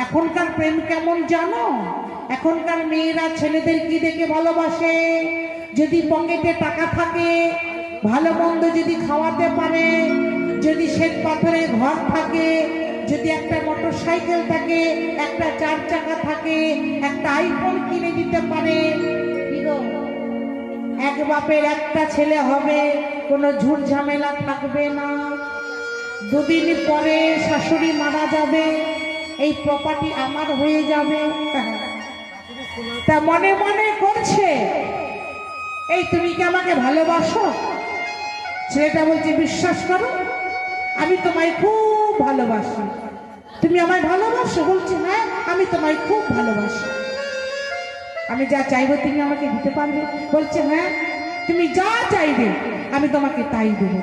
এখনকার প্রেম কেমন জানো? এখনকার মেয়েরা ছেলেদের কি দেখে ভালোবাসে? যদি পকেটে টাকা থাকে, ভালো মন্দ যদি খাওয়াতে পারে, যদি শ্বেত পাথরে ঘর থাকে, যদি একটা মোটর সাইকেল থাকে, একটা 4 চাকা থাকে, একটা আইফোন কিনে দিতে পারে। কি গো, এক বাপের একটা ছেলে হবে, কোনো ঝুট ঝামেলা থাকবে না। দুদিন পরে শাশুড়ি মারা যাবে, এই প্রপার্টি আমার হয়ে যাবে। তা মনে মনে করছে, এই তুমি কি আমাকে ভালোবাসো? ছেলেটা বলছে, বিশ্বাস করো আমি তোমায় খুব ভালোবাসি। তুমি আমায় ভালোবাসো? বলছে, হ্যাঁ আমি তোমায় খুব ভালোবাসি। আমি যা চাইবো তুমি আমাকে দিতে পারবে? বলছে, হ্যাঁ তুমি যা চাইবে আমি তোমাকে তাই দেব।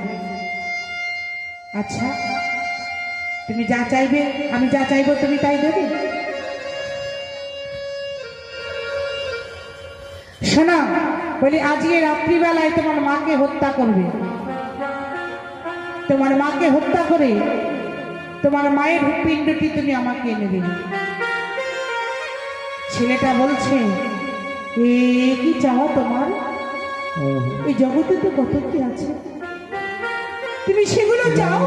আচ্ছা তুমি যা চাইবে, আমি যা চাইবো তুমি তাই দেবে? শোনা, বলি আজকে রাত্রিবেলায় তোমার মাকে হত্যা করবে। তোমার মাকে হত্যা করে তোমার মায়ের পিণ্ডটি তুমি আমাকে এনে দেবে। ছেলেটা বলছে, এ কি চাও তোমার? এই জগতে তো কত কি আছে, তুমি সেগুলো চাও।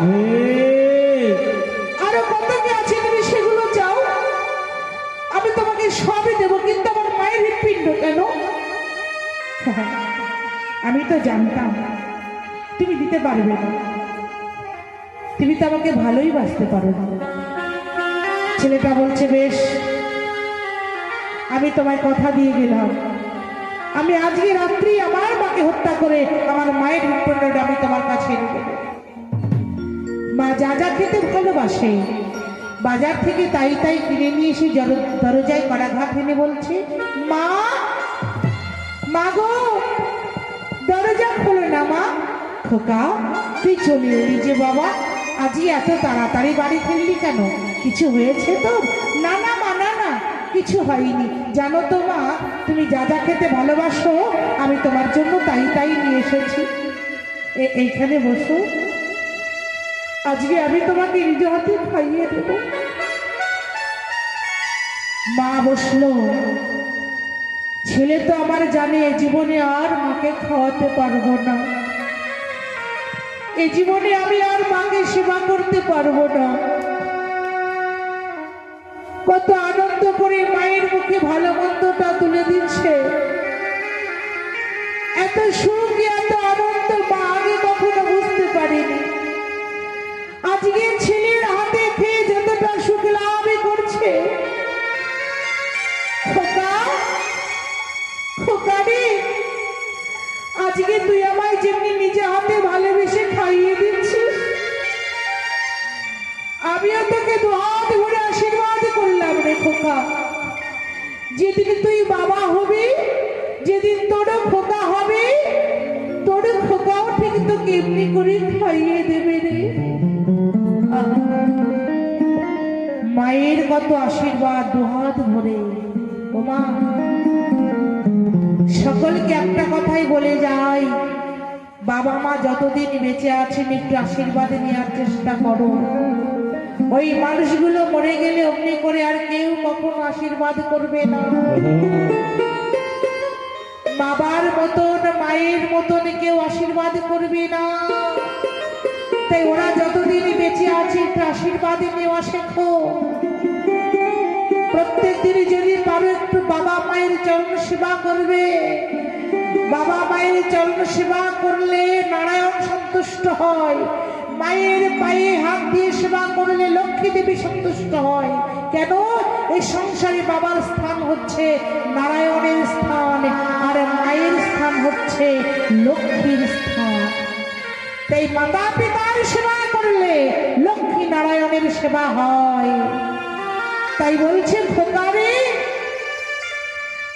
আরো কত কি আছে, তুমি সেগুলো চাও। আমি তোমাকে সবই দেবো, কিন্তু আমার মায়ের হৃৎপিণ্ড কেন? আমি তো জানতাম তুমি দিতে পারবে না, তুমি তো আমাকে ভালোই বাসতে পারো না। ছেলেটা বলছে, বেশ আমি তোমায় কথা দিয়ে গেলাম, আমি আজকে রাত্রি আমার মাকে হত্যা করে আমার মায়ের হৃৎপিণ্ডটা আমি তোমার কাছে এনে দেবো। মা যা যা খেতে ভালোবাসে বাজার থেকে তাই তাই কিনে নিয়ে এসে দরজায় কড়াঘাত এনে বলছে, মা, মা গো দরজা খোলো না মা। খোকা তুই চলে এলি যে বাবা, আজই এত তাড়াতাড়ি বাড়ি ফিরলি কেন? কিছু হয়েছে তোর? না না মা, না না কিছু হয়নি। জানো তো মা, তুমি যা যা খেতে ভালোবাসো আমি তোমার জন্য তাই তাই নিয়ে এসেছি। এইখানে বসো, আজকে আমি তোমাকে নিজ হাতে খাইয়ে দেব। মা বসলো। ছেলে তো আমার জানে জীবনে আর মাকে খাওয়াতে পারবো না, এই জীবনে আমি আর মাকে সেবা করতে পারবো না। কত আনন্দ করে মায়ের মুখে ভালো মন্দটা তুলে দিচ্ছে, এত সুখ এত আনন্দ মা আগে কখনো বুঝতে পারিনি। আজকে ছেলের হাতে খেয়ে যতটা সুখ লাভ করছে, খোকা খোকা রে, আজকে তুই আমায় যেমনি নিজে হাতে ভালোবেসে খাইয়ে দিচ্ছিস, আমিও তোকে দুহাত ভরে আশীর্বাদ করলাম রে খোকা। যেদিন তুই বাবা হবি, যেদিন তোর খোকা হবে, তোর খোকাও ঠিক তোকে এমনি করে খাইয়ে দেবে রে। মায়ের কত আশীর্বাদ দুহাত ভরে। ও মা, সকলকে একটা কথাই বলে যাই, বাবা মা যতদিন বেঁচে আছেন একটু আশীর্বাদ নেওয়ার চেষ্টা করো। ওই মানুষগুলো মরে গেলে অমনি করে আর কেউ কখনো আশীর্বাদ করবে না। বাবার মতন মায়ের মতন কেউ আশীর্বাদ করবে না। তাই ওরা যতদিন বেঁচে আছে একটু আশীর্বাদ নেওয়া শেখো। প্রত্যেক দিন যদি পারো একটু বাবা মায়ের চরণ সেবা করবে। বাবা মায়ের চরণ সেবা করলে নারায়ণ সন্তুষ্ট হয়। মায়ের পায়ে হাত দিয়ে সেবা করলে লক্ষ্মী দেবী সন্তুষ্ট হয়। কেন? এই সংসারে বাবার স্থান হচ্ছে নারায়ণের স্থান, আর মায়ের স্থান হচ্ছে লক্ষ্মীর স্থান। তাই মাতা পিতার সেবা করলে লক্ষ্মী নারায়ণের সেবা হয়। তাই বলছে, খোকারে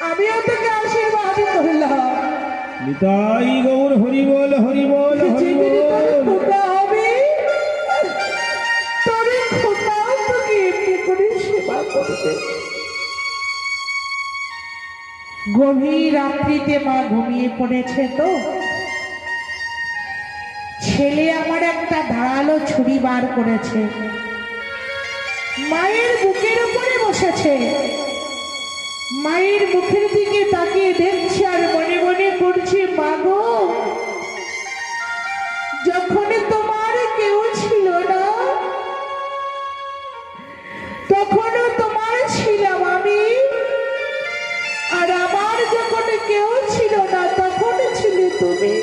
আমিও তোকে আশীর্বাদ করলাম। নিতাই গৌর হরি বল হরি বল হরি বল। খোকা হবে, তোর খোকাও তোকে এমনি করে সেবা করবে। গভীর রাত্রিতে মা ঘুমিয়ে পড়েছে। তো ছেলে আমার একটা ধারালো ছুরি বার করেছে, মায়ের বুকের উপরে বসে মুখের দিকে তাকিয়ে দেখছে আর মনে মনে করছে, মাগো, যখন তোমার কেউ ছিল না তখনও তোমার ছিলাম আমি, আর আমার যখন কেউ ছিল না তখন ছিলে তুমি।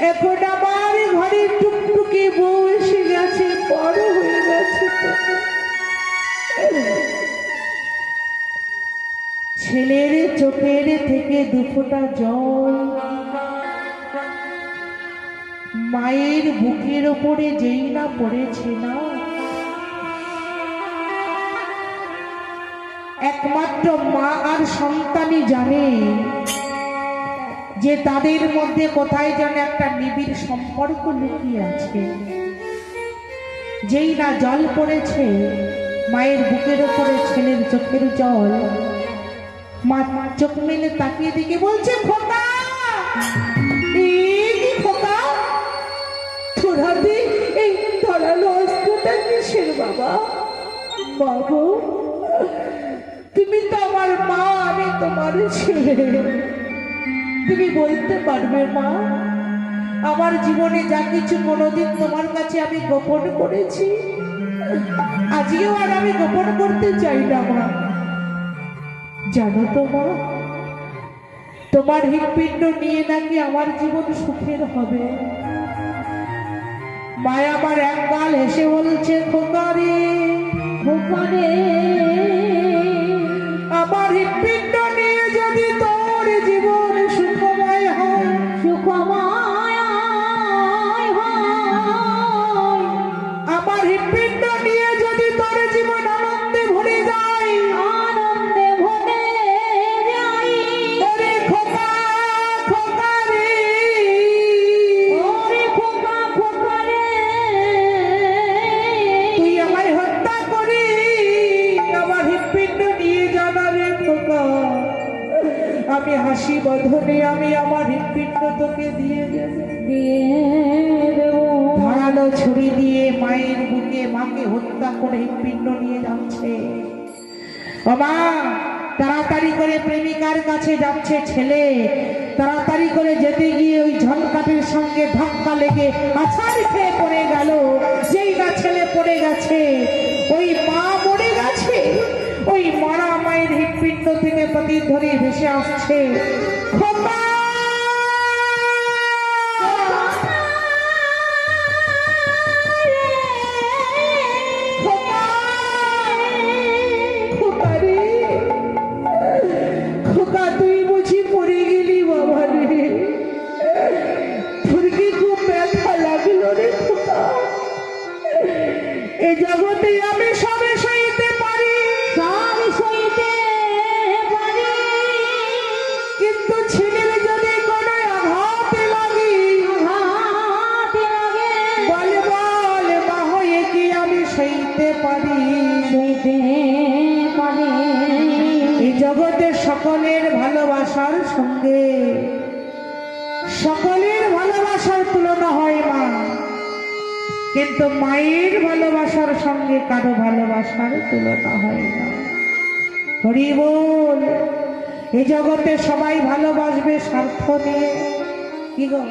এখন আমার ঘরে টুকটুকে বউ এসে গেছে, বড় হয়ে গেছে তুমি। ছেলের চোখের থেকে দুফোঁটা জল মায়ের বুকের ওপরে যেই না পড়েছে না, একমাত্র মা আর সন্তানই জানে যে তাদের মধ্যে কোথায় যেন একটা নিবিড় সম্পর্ক লুকিয়ে আছে। যেই না জল পড়েছে মায়ের বুকের ওপরে ছেলের চোখের জল, মা চোখ মেলে তাকিয়ে দিকে বলছে, খোকা, এই কি খোকা, তোর হাতে এই ধরালো অস্ত্রটা কিসের বাবা? বাবু, তুমি তো আমার মা, আমি তোমার ছেলে। তুমি বলতে পারবে মা, আমার জীবনে যা কিছু কোনোদিন তোমার কাছে আমি গোপন করেছি, আজকেও আর আমি গোপন করতে চাই না মা। জানো তো মা, তোমার হৃৎপিণ্ড নিয়ে নাকি আমার জীবন সুখের হবে। মায়া আমার একগাল হেসে বলছে, খোকা রে, খোকা রে, আমার হৃৎপিণ্ড নিয়ে যদি তোর জীবন সুখময় হয়, সুখময় হয়, আমার হৃৎপিণ্ড নিয়ে যদি তোর জীবন আনন্দে ভরে যায়, আনন্দে ভরে যায়, ওরে খোকা, খোকা রে, ওরে খোকা, খোকা রে, তুই আমায় হত্যা করি আমার হৃৎপিণ্ড নিয়ে যাবা রে খোকা। আমি হাসি বধনে আমি আমার হৃৎপিণ্ড তোকে দিয়ে দেব। ধারালো ছুরি দিয়ে মায়ের বুকে মাকে হত্যা করে হৃৎপিণ্ড নিয়ে যাচ্ছে। ও মা, তাড়াতাড়ি করে প্রেমিকার কাছে যাচ্ছে ছেলে। তাড়াতাড়ি করে যেতে গিয়ে ওই ঝনকাটির সঙ্গে ধাক্কা লেগে আছাড় খেয়ে পড়ে গেল। যেই না ছেলে পড়ে গেছে, ওই মা মরে গেছে। ওই মরা মায়ের হৃৎপিণ্ড থেকে প্রতিধ্বনি ভেসে আসছে, খোকা, খোকা, খোকা রে, খোকা, তুই বুঝি পড়ে গেলি বাবা রে? তোর কি খুব ব্যথা লাগলো রে খোকা? এ জগতে আমি সবে সইতে পারি, সব সইতে পারি, কিন্তু ছেলের যদি কোনো আঘাতে লাগে, আঘাতে লাগে, বল বল মা হয়ে কি আমি সইতে পারি, সইতে পারি। এই জগতে সকলের ভালোবাসার সঙ্গে সকলের ভালোবাসার তুলনা হয় মা, কিন্তু মায়ের ভালোবাসার সঙ্গে কারো ভালোবাসার তুলনা হয় না। হরি বল। এই জগতে সবাই ভালোবাসবে স্বার্থ নিয়ে, কি গো,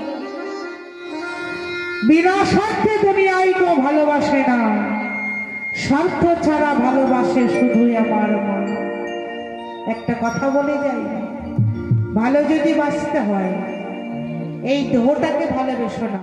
বিনা স্বার্থে দুনিয়ায় কেউ ভালোবাসে না। স্বার্থ ছাড়া ভালোবাসে শুধুই আমার মা। একটা কথা বলে যাই, ভালো যদি বাঁচতে হয় এই দেহটাকে ভালোবেসো না।